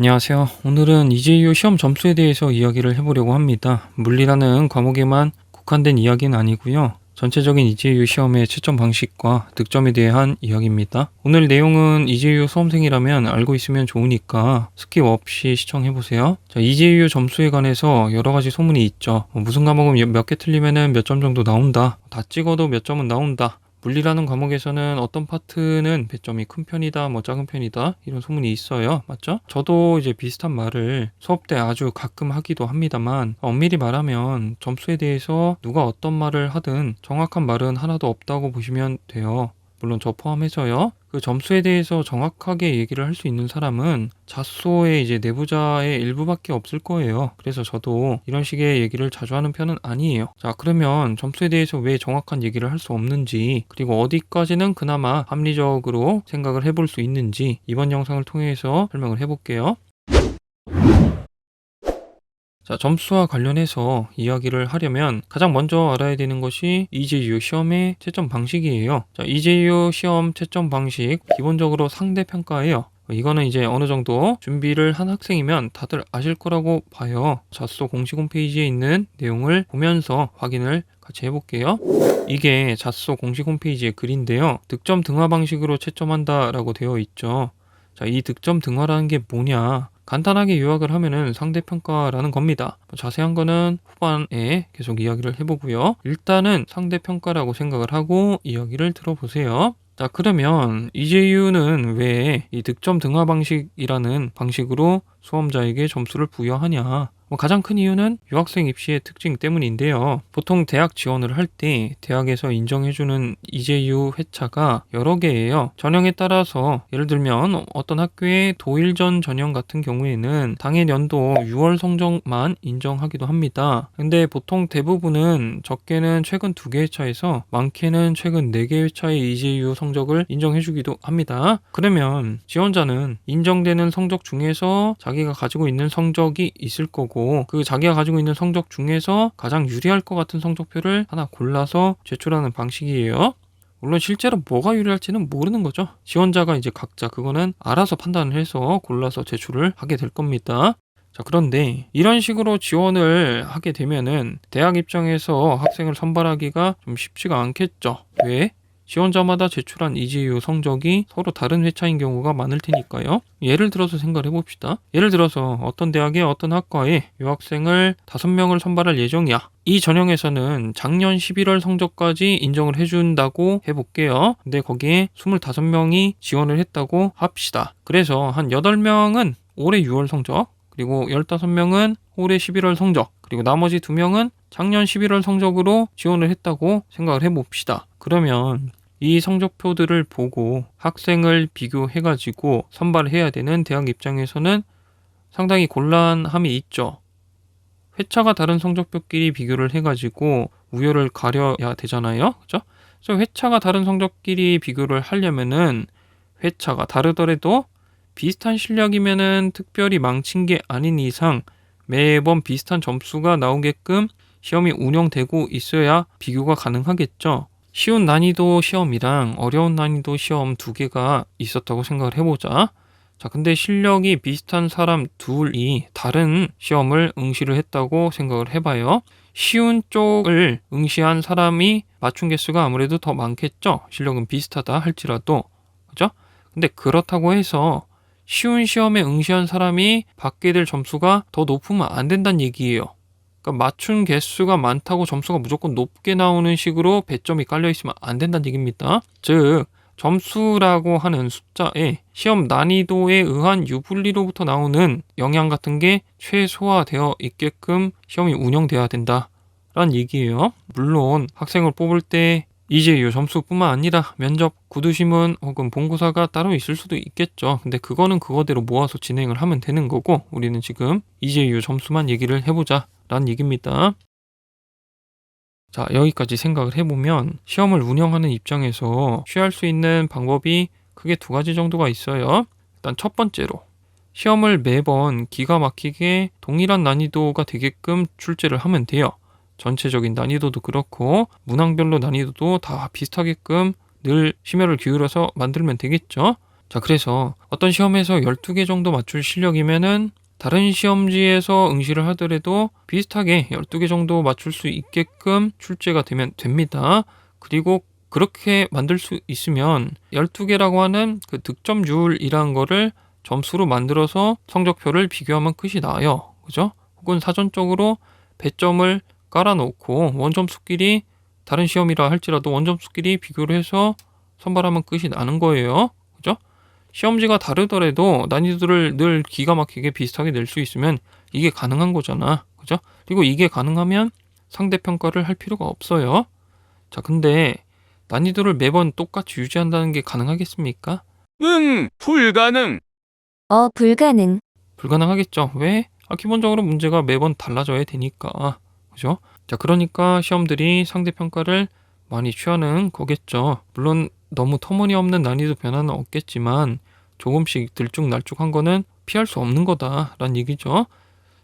안녕하세요. 오늘은 이제이유 시험 점수에 대해서 이야기를 해보려고 합니다. 물리라는 과목에만 국한된 이야기는 아니고요. 전체적인 이제이유 시험의 채점 방식과 득점에 대한 이야기입니다. 오늘 내용은 이제이유 수험생이라면 알고 있으면 좋으니까 스킵 없이 시청해보세요. 자, 이제이유 점수에 관해서 여러 가지 소문이 있죠. 무슨 과목은 몇 개 틀리면 몇 점 정도 나온다. 다 찍어도 몇 점은 나온다. 물리라는 과목에서는 어떤 파트는 배점이 큰 편이다, 작은 편이다, 이런 소문이 있어요. 맞죠? 저도 이제 비슷한 말을 수업 때 아주 가끔 하기도 합니다만, 엄밀히 말하면 점수에 대해서 누가 어떤 말을 하든 정확한 말은 하나도 없다고 보시면 돼요. 물론 저 포함해서요. 그 점수에 대해서 정확하게 얘기를 할 수 있는 사람은 자소의 이제 내부자의 일부밖에 없을 거예요. 그래서 저도 이런 식의 얘기를 자주 하는 편은 아니에요. 자, 그러면 점수에 대해서 왜 정확한 얘기를 할 수 없는지, 그리고 어디까지는 그나마 합리적으로 생각을 해볼 수 있는지 이번 영상을 통해서 설명을 해볼게요. 자, 점수와 관련해서 이야기를 하려면 가장 먼저 알아야 되는 것이 이제이유 시험의 채점 방식이에요. 자, 이제이유 시험 채점 방식 기본적으로 상대평가예요. 이거는 이제 어느 정도 준비를 한 학생이면 다들 아실 거라고 봐요. 자소 공식 홈페이지에 있는 내용을 보면서 확인을 같이 해볼게요. 이게 자소 공식 홈페이지의 글인데요. 득점 등화 방식으로 채점한다라고 되어 있죠. 자, 이 득점 등화라는 게 뭐냐? 간단하게 요약을 하면은 상대평가라는 겁니다. 자세한 거는 후반에 계속 이야기를 해보고요. 일단은 상대평가라고 생각을 하고 이야기를 들어보세요. 자, 그러면 이제이유는 왜 이 득점 등화 방식이라는 방식으로 수험자에게 점수를 부여하냐? 가장 큰 이유는 유학생 입시의 특징 때문인데요. 보통 대학 지원을 할 때 대학에서 인정해주는 이제이유 회차가 여러 개예요. 전형에 따라서 예를 들면 어떤 학교의 도일전 전형 같은 경우에는 당해 연도 6월 성적만 인정하기도 합니다. 근데 보통 대부분은 적게는 최근 2개 회차에서 많게는 최근 4개 회차의 이제이유 성적을 인정해주기도 합니다. 그러면 지원자는 인정되는 성적 중에서 자기가 가지고 있는 성적이 있을 거고, 그 자기가 가지고 있는 성적 중에서 가장 유리할 것 같은 성적표를 하나 골라서 제출하는 방식이에요. 물론 실제로 뭐가 유리할지는 모르는 거죠. 지원자가 이제 각자 그거는 알아서 판단을 해서 골라서 제출을 하게 될 겁니다. 자, 그런데 이런 식으로 지원을 하게 되면은 대학 입장에서 학생을 선발하기가 좀 쉽지가 않겠죠. 왜? 지원자마다 제출한 이제이유 성적이 서로 다른 회차인 경우가 많을 테니까요. 예를 들어서 생각을 해봅시다. 예를 들어서 어떤 대학의 어떤 학과에 유학생을 5명을 선발할 예정이야. 이 전형에서는 작년 11월 성적까지 인정을 해준다고 해볼게요. 근데 거기에 25명이 지원을 했다고 합시다. 그래서 한 8명은 올해 6월 성적, 그리고 15명은 올해 11월 성적, 그리고 나머지 2명은 작년 11월 성적으로 지원을 했다고 생각을 해봅시다. 그러면 이 성적표들을 보고 학생을 비교해가지고 선발을 해야 되는 대학 입장에서는 상당히 곤란함이 있죠. 회차가 다른 성적표끼리 비교를 해가지고 우열을 가려야 되잖아요. 그죠? 그래서 회차가 다른 성적끼리 비교를 하려면은 회차가 다르더라도 비슷한 실력이면은 특별히 망친 게 아닌 이상 매번 비슷한 점수가 나오게끔 시험이 운영되고 있어야 비교가 가능하겠죠. 쉬운 난이도 시험이랑 어려운 난이도 시험 2개가 있었다고 생각을 해보자. 자, 근데 실력이 비슷한 사람 둘이 다른 시험을 응시를 했다고 생각을 해봐요. 쉬운 쪽을 응시한 사람이 맞춘 개수가 아무래도 더 많겠죠. 실력은 비슷하다 할지라도. 그죠? 근데 그렇다고 해서 쉬운 시험에 응시한 사람이 받게 될 점수가 더 높으면 안 된다는 얘기예요. 그러니까 맞춘 개수가 많다고 점수가 무조건 높게 나오는 식으로 배점이 깔려 있으면 안 된다는 얘기입니다. 즉, 점수라고 하는 숫자에 시험 난이도에 의한 유불리로부터 나오는 영향 같은 게 최소화되어 있게끔 시험이 운영돼야 된다라는 얘기예요. 물론 학생을 뽑을 때 이제이유 점수뿐만 아니라 면접, 구두시문 혹은 본고사가 따로 있을 수도 있겠죠. 근데 그거는 그거대로 모아서 진행을 하면 되는 거고, 우리는 지금 이제이유 점수만 얘기를 해보자 라는 얘기입니다. 자, 여기까지 생각을 해보면 시험을 운영하는 입장에서 취할 수 있는 방법이 크게 2가지 정도가 있어요. 일단 첫 번째로 시험을 매번 기가 막히게 동일한 난이도가 되게끔 출제를 하면 돼요. 전체적인 난이도도 그렇고 문항별로 난이도도 다 비슷하게끔 늘 심혈을 기울여서 만들면 되겠죠. 자, 그래서 어떤 시험에서 12개 정도 맞출 실력이면은 다른 시험지에서 응시를 하더라도 비슷하게 12개 정도 맞출 수 있게끔 출제가 되면 됩니다. 그리고 그렇게 만들 수 있으면 12개라고 하는 그 득점률이라는 거를 점수로 만들어서 성적표를 비교하면 끝이 나요. 그죠? 혹은 사전적으로 배점을 깔아놓고 원점수끼리 다른 시험이라 할지라도 원점수끼리 비교를 해서 선발하면 끝이 나는 거예요. 그죠? 시험지가 다르더라도 난이도를 늘 기가 막히게 비슷하게 낼 수 있으면 이게 가능한 거잖아. 그죠? 그리고 이게 가능하면 상대평가를 할 필요가 없어요. 자, 근데 난이도를 매번 똑같이 유지한다는 게 가능하겠습니까? 응, 불가능. 불가능. 불가능하겠죠. 왜? 기본적으로 문제가 매번 달라져야 되니까. 그죠? 자, 그러니까 시험들이 상대평가를 많이 취하는 거겠죠. 물론 너무 터무니없는 난이도 변화는 없겠지만 조금씩 들쭉날쭉한 거는 피할 수 없는 거다라는 얘기죠.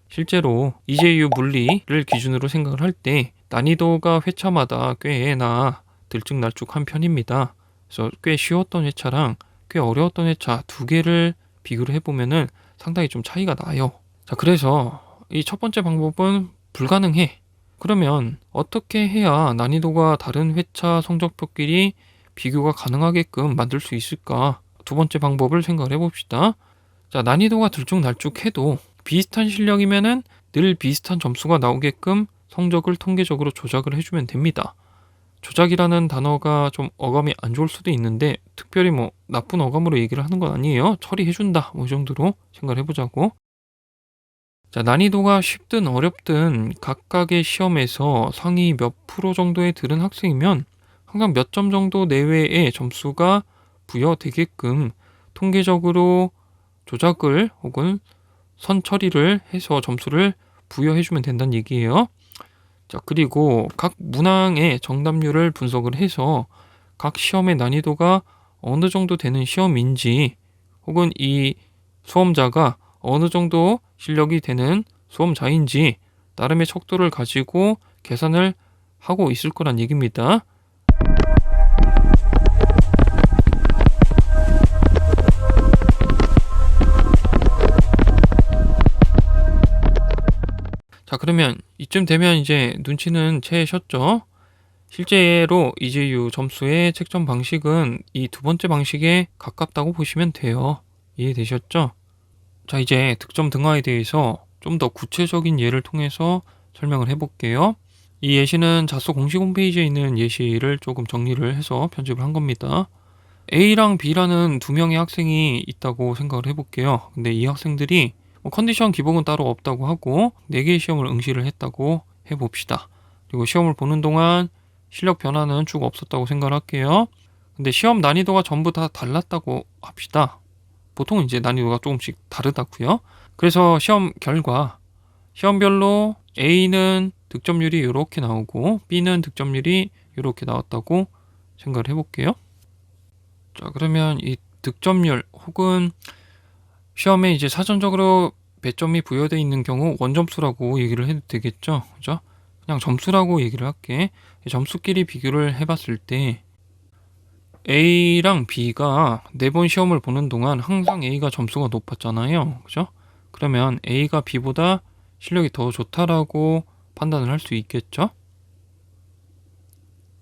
실제로 EJU 물리를 기준으로 생각을 할 때 난이도가 회차마다 꽤나 들쭉날쭉한 편입니다. 그래서 꽤 쉬웠던 회차랑 꽤 어려웠던 회차 두 개를 비교를 해보면은 상당히 좀 차이가 나요. 자, 그래서 이 첫 번째 방법은 불가능해. 그러면 어떻게 해야 난이도가 다른 회차 성적표끼리 비교가 가능하게끔 만들 수 있을까? 두 번째 방법을 생각을 해봅시다. 자, 난이도가 들쭉날쭉해도 비슷한 실력이면은 늘 비슷한 점수가 나오게끔 성적을 통계적으로 조작을 해주면 됩니다. 조작이라는 단어가 좀 어감이 안 좋을 수도 있는데 특별히 뭐 나쁜 어감으로 얘기를 하는 건 아니에요. 처리해준다 뭐 이 정도로 생각을 해보자고. 자, 난이도가 쉽든 어렵든 각각의 시험에서 상위 몇 프로 정도에 들은 학생이면 항상 몇 점 정도 내외의 점수가 부여되게끔 통계적으로 조작을 혹은 선처리를 해서 점수를 부여해주면 된다는 얘기예요. 자, 그리고 각 문항의 정답률을 분석을 해서 각 시험의 난이도가 어느 정도 되는 시험인지 혹은 이 수험자가 어느 정도 실력이 되는 수험자인지 나름의 척도를 가지고 계산을 하고 있을 거란 얘기입니다. 자, 그러면 이쯤 되면 이제 눈치는 채셨죠? 실제로 EJU 점수의 책정 방식은 이 두 번째 방식에 가깝다고 보시면 돼요. 이해되셨죠? 자, 이제 득점 등화에 대해서 좀 더 구체적인 예를 통해서 설명을 해볼게요. 이 예시는 자소 공식 홈페이지에 있는 예시를 조금 정리를 해서 편집을 한 겁니다. A랑 B라는 두 명의 학생이 있다고 생각을 해볼게요. 근데 이 학생들이 컨디션 기복은 따로 없다고 하고 4개의 시험을 응시를 했다고 해봅시다. 그리고 시험을 보는 동안 실력 변화는 쭉 없었다고 생각을 할게요. 근데 시험 난이도가 전부 다 달랐다고 합시다. 보통 이제 난이도가 조금씩 다르다고요. 그래서 시험 결과 시험별로 A는 득점률이 이렇게 나오고 B는 득점률이 이렇게 나왔다고 생각을 해볼게요. 자, 그러면 이 득점률 혹은 시험에 이제 사전적으로 배점이 부여되어 있는 경우 원점수라고 얘기를 해도 되겠죠. 그죠? 그냥 점수라고 얘기를 할게. 점수끼리 비교를 해봤을 때 A랑 B가 4번 시험을 보는 동안 항상 A가 점수가 높았잖아요. 그죠? 그러면 A가 B보다 실력이 더 좋다라고 판단을 할 수 있겠죠?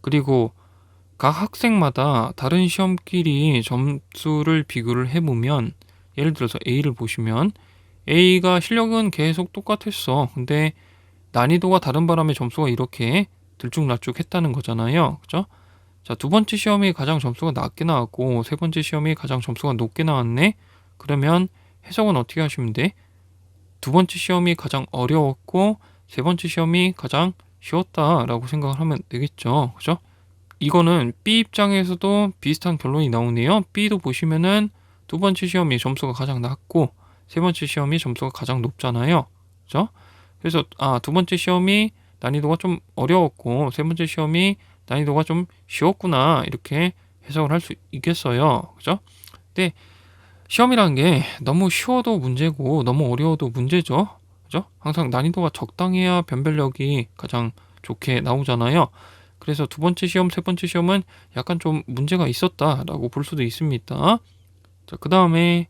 그리고 각 학생마다 다른 시험끼리 점수를 비교를 해보면 예를 들어서 A를 보시면 A가 실력은 계속 똑같았어. 근데 난이도가 다른 바람에 점수가 이렇게 들쭉날쭉했다는 거잖아요. 그죠? 자, 두 번째 시험이 가장 점수가 낮게 나왔고 세 번째 시험이 가장 점수가 높게 나왔네. 그러면 해석은 어떻게 하시면 돼? 두 번째 시험이 가장 어려웠고 세 번째 시험이 가장 쉬웠다라고 생각을 하면 되겠죠. 그죠? 이거는 B 입장에서도 비슷한 결론이 나오네요. B도 보시면은 두 번째 시험이 점수가 가장 낮고 세 번째 시험이 점수가 가장 높잖아요. 그죠? 그래서 두 번째 시험이 난이도가 좀 어려웠고 세 번째 시험이 난이도가 좀 쉬웠구나 이렇게 해석을 할 수 있겠어요. 그죠? 근데 시험이라는 게 너무 쉬워도 문제고 너무 어려워도 문제죠. 그죠? 항상 난이도가 적당해야 변별력이 가장 좋게 나오잖아요. 그래서 두 번째 시험, 세 번째 시험은 약간 좀 문제가 있었다라고 볼 수도 있습니다. 자, 그 다음에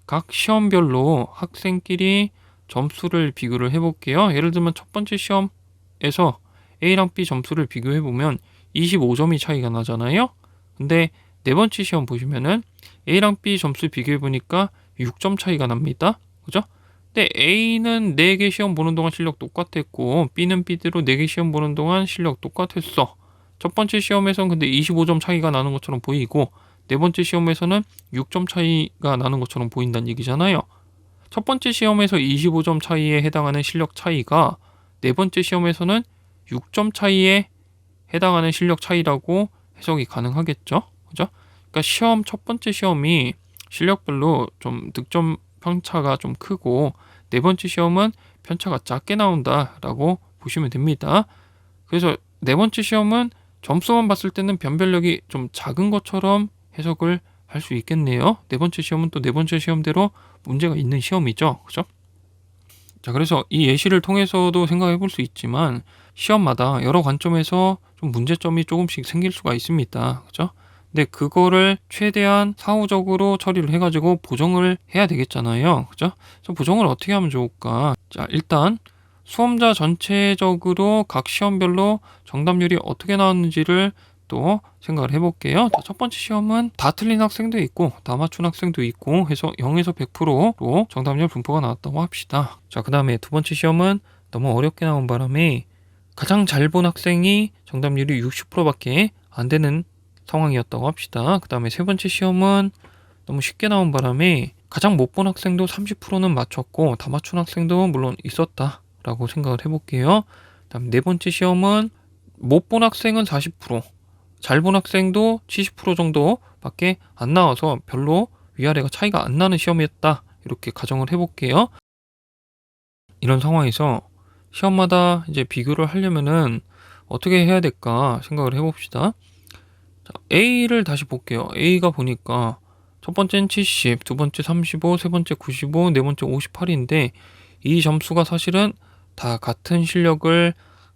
각 시험별로 학생끼리 점수를 비교를 해볼게요. 예를 들면 첫 번째 시험에서 A랑 B 점수를 비교해보면 25점이 차이가 나잖아요. 근데 네 번째 시험 보시면은 A랑 B 점수 비교해보니까 6점 차이가 납니다. 그죠? 근데 A는 4개 시험 보는 동안 실력 똑같았고 B는 B대로 4개 시험 보는 동안 실력 똑같았어. 첫 번째 시험에서는 근데 25점 차이가 나는 것처럼 보이고 네 번째 시험에서는 6점 차이가 나는 것처럼 보인다는 얘기잖아요. 첫 번째 시험에서 25점 차이에 해당하는 실력 차이가 네 번째 시험에서는 6점 차이에 해당하는 실력 차이라고 해석이 가능하겠죠. 그죠? 그러니까 시험 첫 번째 시험이 실력별로 좀 득점 편차가 좀 크고 네 번째 시험은 편차가 작게 나온다라고 보시면 됩니다. 그래서 네 번째 시험은 점수만 봤을 때는 변별력이 좀 작은 것처럼 해석을 할 수 있겠네요. 네 번째 시험은 또 네 번째 시험대로 문제가 있는 시험이죠. 그죠? 자, 그래서 이 예시를 통해서도 생각해 볼 수 있지만 시험마다 여러 관점에서 좀 문제점이 조금씩 생길 수가 있습니다. 그죠? 근데 그거를 최대한 사후적으로 처리를 해가지고 보정을 해야 되겠잖아요. 그죠? 그래서 보정을 어떻게 하면 좋을까? 자, 일단 수험자 전체적으로 각 시험별로 정답률이 어떻게 나왔는지를 또 생각을 해볼게요. 자, 첫 번째 시험은 다 틀린 학생도 있고 다 맞춘 학생도 있고 해서 0에서 100%로 정답률 분포가 나왔다고 합시다. 자, 그 다음에 두 번째 시험은 너무 어렵게 나온 바람에 가장 잘 본 학생이 정답률이 60%밖에 안 되는 상황이었다고 합시다. 그 다음에 세 번째 시험은 너무 쉽게 나온 바람에 가장 못 본 학생도 30%는 맞췄고 다 맞춘 학생도 물론 있었다라고 생각을 해볼게요. 그 다음 네 번째 시험은 못 본 학생은 40%, 잘 본 학생도 70% 정도밖에 안 나와서 별로 위아래가 차이가 안 나는 시험이었다. 이렇게 가정을 해볼게요. 이런 상황에서 시험마다 이제 비교를 하려면은 어떻게 해야 될까 생각을 해봅시다. 자, A를 다시 볼게요. A가 보니까 첫 번째는 70, 두 번째 35, 세 번째 95, 네 번째 58인데 이 점수가 사실은 다 같은 실력을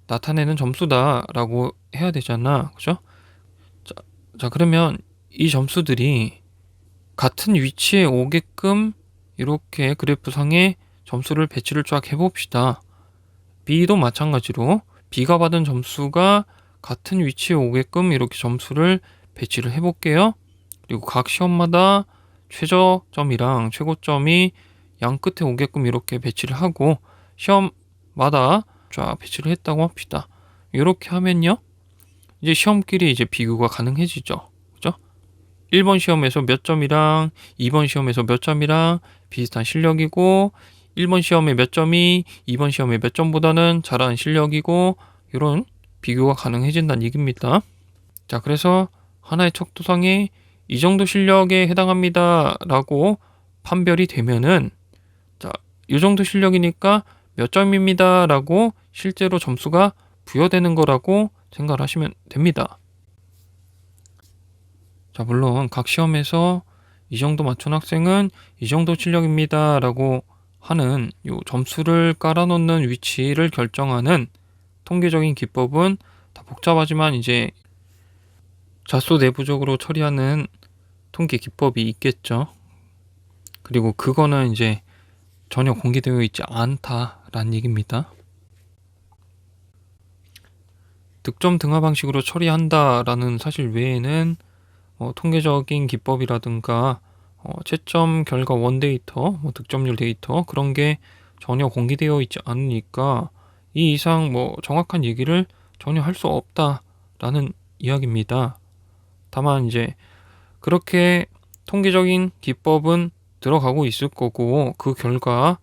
나타내는 점수다라고 해야 되잖아. 그죠? 자, 그러면 이 점수들이 같은 위치에 오게끔 이렇게 그래프상에 점수를 배치를 쫙 해봅시다. B도 마찬가지로 B가 받은 점수가 같은 위치에 오게끔 이렇게 점수를 배치를 해볼게요. 그리고 각 시험마다 최저점이랑 최고점이 양 끝에 오게끔 이렇게 배치를 하고 시험마다 쫙 배치를 했다고 합시다. 이렇게 하면요. 이제 시험끼리 이제 비교가 가능해지죠. 그죠? 1번 시험에서 몇 점이랑 2번 시험에서 몇 점이랑 비슷한 실력이고 1번 시험에 몇 점이 2번 시험에 몇 점보다는 잘하는 실력이고 이런 비교가 가능해진다는 얘기입니다. 자, 그래서 하나의 척도상에 이 정도 실력에 해당합니다 라고 판별이 되면은 자, 이 정도 실력이니까 몇 점입니다 라고 실제로 점수가 부여되는 거라고 생각을 하시면 됩니다. 자, 물론 각 시험에서 이 정도 맞춘 학생은 이 정도 실력입니다 라고 하는 요 점수를 깔아놓는 위치를 결정하는 통계적인 기법은 다 복잡하지만 이제 자소 내부적으로 처리하는 통계 기법이 있겠죠. 그리고 그거는 이제 전혀 공개되어 있지 않다라는 얘기입니다. 득점 등하 방식으로 처리한다라는 사실 외에는 통계적인 기법이라든가 채점 결과 원데이터, 득점률 데이터 그런 게 전혀 공개되어 있지 않으니까 이 이상 정확한 얘기를 전혀 할 수 없다라는 이야기입니다. 다만 이제 그렇게 통계적인 기법은 들어가고 있을 거고 그 결과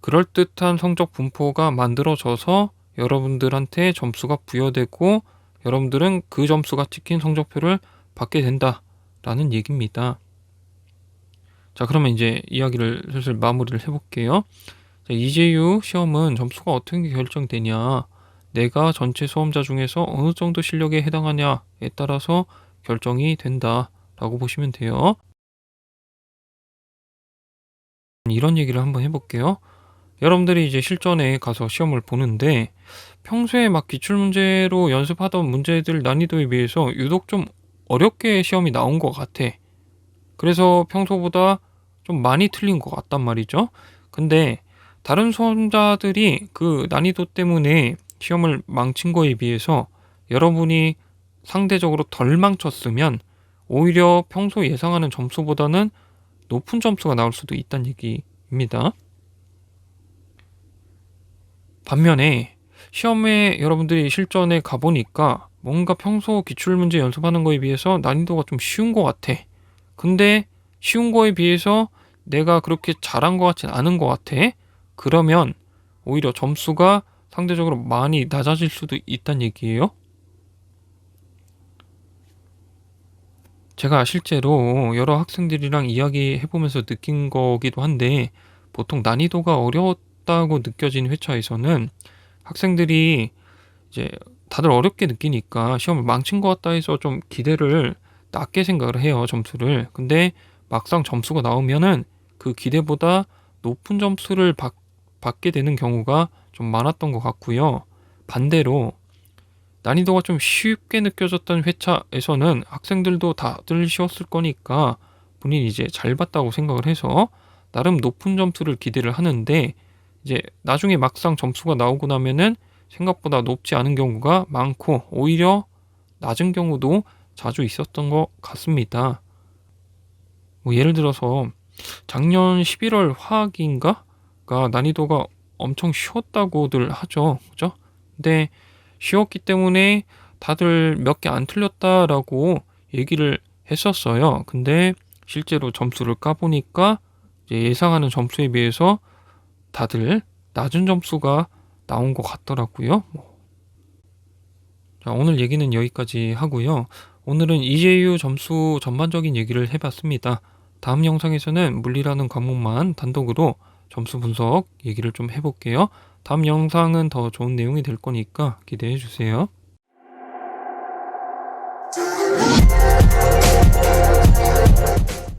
그럴듯한 성적 분포가 만들어져서 여러분들한테 점수가 부여되고 여러분들은 그 점수가 찍힌 성적표를 받게 된다라는 얘기입니다. 자, 그러면 이제 이야기를 슬슬 마무리를 해볼게요. 자, EJU 시험은 점수가 어떻게 결정되냐, 내가 전체 수험자 중에서 어느 정도 실력에 해당하냐에 따라서 결정이 된다라고 보시면 돼요. 이런 얘기를 한번 해볼게요. 여러분들이 이제 실전에 가서 시험을 보는데 평소에 막 기출문제로 연습하던 문제들 난이도에 비해서 유독 좀 어렵게 시험이 나온 것 같아. 그래서 평소보다 좀 많이 틀린 것 같단 말이죠. 근데 다른 수험자들이 그 난이도 때문에 시험을 망친 거에 비해서 여러분이 상대적으로 덜 망쳤으면 오히려 평소 예상하는 점수보다는 높은 점수가 나올 수도 있다는 얘기입니다. 반면에 시험에 여러분들이 실전에 가보니까 뭔가 평소 기출문제 연습하는 거에 비해서 난이도가 좀 쉬운 것 같아. 근데 쉬운 거에 비해서 내가 그렇게 잘한 것 같진 않은 것 같아. 그러면 오히려 점수가 상대적으로 많이 낮아질 수도 있다는 얘기예요. 제가 실제로 여러 학생들이랑 이야기해보면서 느낀 거기도 한데 보통 난이도가 어려웠다고 느껴진 회차에서는 학생들이 이제 다들 어렵게 느끼니까 시험을 망친 것 같다 해서 좀 기대를 낮게 생각을 해요, 점수를. 근데 막상 점수가 나오면은 그 기대보다 높은 점수를 받게 되는 경우가 좀 많았던 것 같고요. 반대로 난이도가 좀 쉽게 느껴졌던 회차에서는 학생들도 다들 쉬웠을 거니까 본인이 이제 잘 봤다고 생각을 해서 나름 높은 점수를 기대를 하는데 이제 나중에 막상 점수가 나오고 나면은 생각보다 높지 않은 경우가 많고 오히려 낮은 경우도 자주 있었던 것 같습니다. 뭐 예를 들어서 작년 11월 화학인가가 난이도가 엄청 쉬웠다고들 하죠. 그죠? 근데 쉬웠기 때문에 다들 몇 개 안 틀렸다라고 얘기를 했었어요. 근데 실제로 점수를 까보니까 이제 예상하는 점수에 비해서 다들 낮은 점수가 나온 것 같더라고요. 자, 오늘 얘기는 여기까지 하고요. 오늘은 EJU 점수 전반적인 얘기를 해봤습니다. 다음 영상에서는 물리라는 과목만 단독으로 점수 분석 얘기를 좀 해볼게요. 다음 영상은 더 좋은 내용이 될 거니까 기대해 주세요.